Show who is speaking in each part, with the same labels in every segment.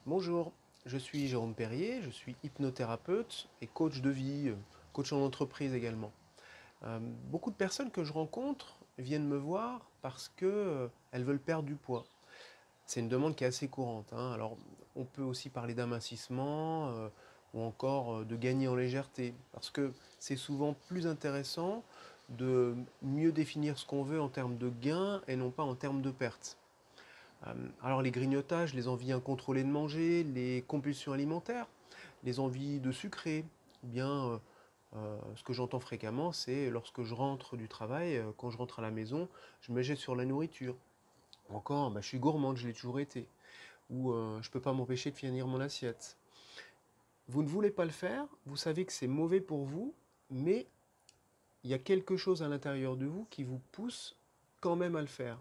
Speaker 1: Bonjour, je suis Jérôme Perrier, je suis hypnothérapeute et coach de vie, coach en entreprise également. Beaucoup de personnes que je rencontre viennent me voir parce que elles veulent perdre du poids. C'est une demande qui est assez courante, hein. Alors, on peut aussi parler d'amincissement ou encore de gagner en légèreté, parce que c'est souvent plus intéressant de mieux définir ce qu'on veut en termes de gain et non pas en termes de perte. Alors les grignotages, les envies incontrôlées de manger, les compulsions alimentaires, les envies de sucrer, ou bien ce que j'entends fréquemment, c'est lorsque je rentre du travail, quand je rentre à la maison, je me jette sur la nourriture. Ou encore, bah, je suis gourmande, je l'ai toujours été. Ou je ne peux pas m'empêcher de finir mon assiette. Vous ne voulez pas le faire, vous savez que c'est mauvais pour vous, mais il y a quelque chose à l'intérieur de vous qui vous pousse quand même à le faire.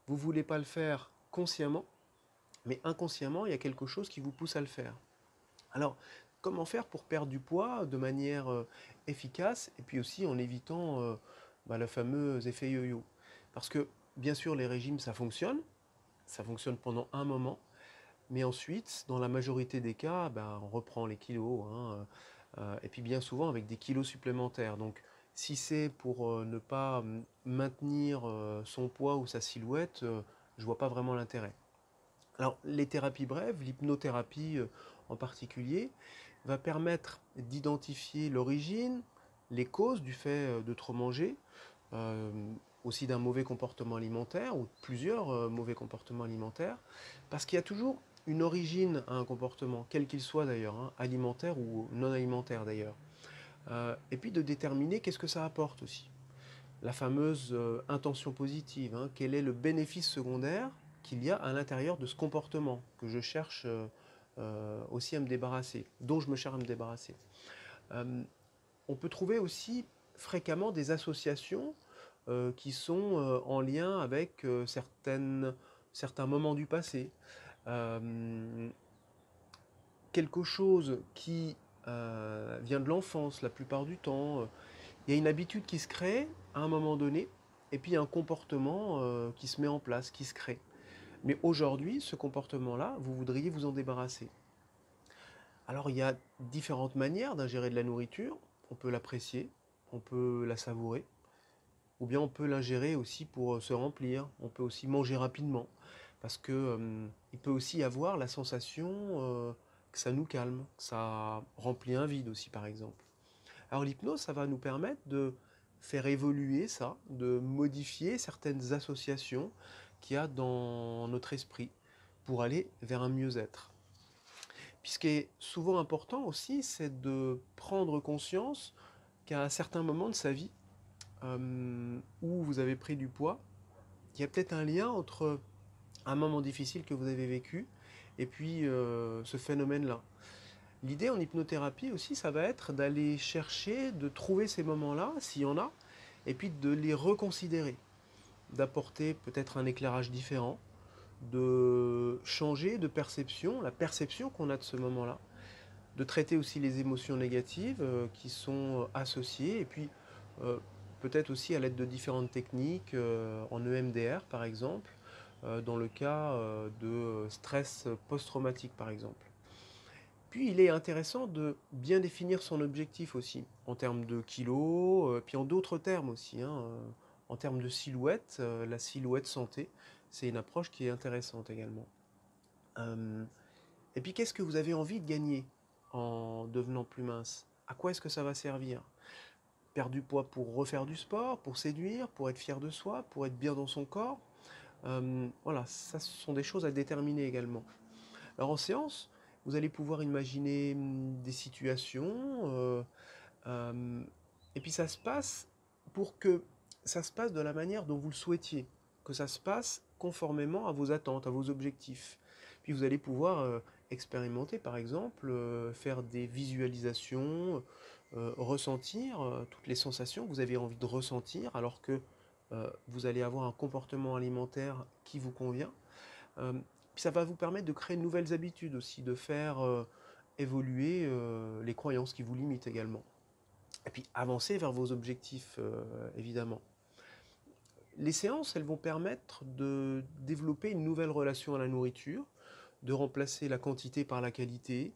Speaker 1: Vous ne voulez pas le faire consciemment, mais inconsciemment, il y a quelque chose qui vous pousse à le faire. Alors, comment faire pour perdre du poids de manière efficace et puis aussi en évitant le fameux effet yo-yo? Parce que, bien sûr, les régimes, ça fonctionne pendant un moment, mais ensuite, dans la majorité des cas, on reprend les kilos, hein, et puis bien souvent avec des kilos supplémentaires. Donc, si c'est pour ne pas maintenir son poids ou sa silhouette, je vois pas vraiment l'intérêt. Alors, les thérapies brèves, l'hypnothérapie en particulier, va permettre d'identifier l'origine, les causes du fait de trop manger, euh, aussi d'un mauvais comportement alimentaire ou de plusieurs mauvais comportements alimentaires, parce qu'il y a toujours une origine à un comportement, quel qu'il soit d'ailleurs, hein, alimentaire ou non alimentaire d'ailleurs. Et puis de déterminer qu'est-ce que ça apporte aussi. La fameuse intention positive, hein, quel est le bénéfice secondaire qu'il y a à l'intérieur de ce comportement que je cherche aussi à me débarrasser, dont je me cherche à me débarrasser. Euh, on peut trouver aussi fréquemment des associations qui sont en lien avec certains moments du passé. Euh, quelque chose qui vient de l'enfance la plupart du temps. Il y a une habitude qui se crée à un moment donné, et puis il y a un comportement qui se met en place, qui se crée. Mais aujourd'hui, ce comportement-là, vous voudriez vous en débarrasser. Alors il y a différentes manières d'ingérer de la nourriture. On peut l'apprécier, on peut la savourer, ou bien on peut l'ingérer aussi pour se remplir. On peut aussi manger rapidement, parce que il peut aussi y avoir la sensation que ça nous calme, que ça remplit un vide aussi par exemple. Alors l'hypnose, ça va nous permettre de faire évoluer ça, de modifier certaines associations qu'il y a dans notre esprit pour aller vers un mieux-être. Puis ce qui est souvent important aussi, c'est de prendre conscience qu'à un certain moment de sa vie, où vous avez pris du poids, il y a peut-être un lien entre un moment difficile que vous avez vécu et puis ce phénomène-là. L'idée en hypnothérapie aussi, ça va être d'aller chercher, de trouver ces moments-là, s'il y en a, et puis de les reconsidérer, d'apporter peut-être un éclairage différent, de changer de perception, la perception qu'on a de ce moment-là, de traiter aussi les émotions négatives qui sont associées, et puis euh, peut-être aussi à l'aide de différentes techniques, en EMDR par exemple, dans le cas de stress post-traumatique par exemple. Puis il est intéressant de bien définir son objectif aussi, en termes de kilos, puis en d'autres termes aussi, hein, en termes de silhouette, la silhouette santé, c'est une approche qui est intéressante également. Euh, et puis qu'est-ce que vous avez envie de gagner en devenant plus mince? À quoi est-ce que ça va servir? Perdre du poids pour refaire du sport, pour séduire, pour être fier de soi, pour être bien dans son corps? Voilà, ça ce sont des choses à déterminer également. Alors en séance, vous allez pouvoir imaginer des situations, euh, et puis ça se passe pour que ça se passe de la manière dont vous le souhaitiez, que ça se passe conformément à vos attentes, à vos objectifs. Puis vous allez pouvoir expérimenter, par exemple, faire des visualisations, ressentir toutes les sensations que vous avez envie de ressentir, alors que vous allez avoir un comportement alimentaire qui vous convient. Euh, Puis ça va vous permettre de créer de nouvelles habitudes aussi, de faire évoluer les croyances qui vous limitent également. Et puis avancer vers vos objectifs, évidemment. Les séances, elles vont permettre de développer une nouvelle relation à la nourriture, de remplacer la quantité par la qualité,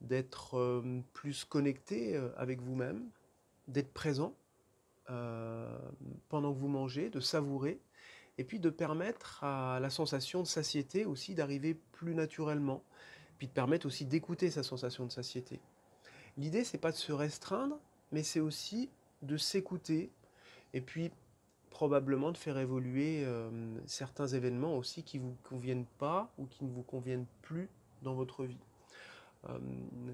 Speaker 1: d'être plus connecté avec vous-même, d'être présent pendant que vous mangez, de savourer, et puis de permettre à la sensation de satiété aussi d'arriver plus naturellement, puis de permettre aussi d'écouter sa sensation de satiété. L'idée, c'est pas de se restreindre, mais c'est aussi de s'écouter, et puis probablement de faire évoluer certains événements aussi qui ne vous conviennent pas ou qui ne vous conviennent plus dans votre vie. Euh,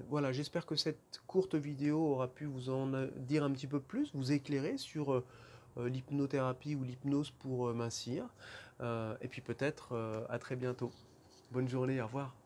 Speaker 1: voilà, j'espère que cette courte vidéo aura pu vous en dire un petit peu plus, vous éclairer sur l'hypnothérapie ou l'hypnose pour mincir. Et puis peut-être à très bientôt. Bonne journée, au revoir.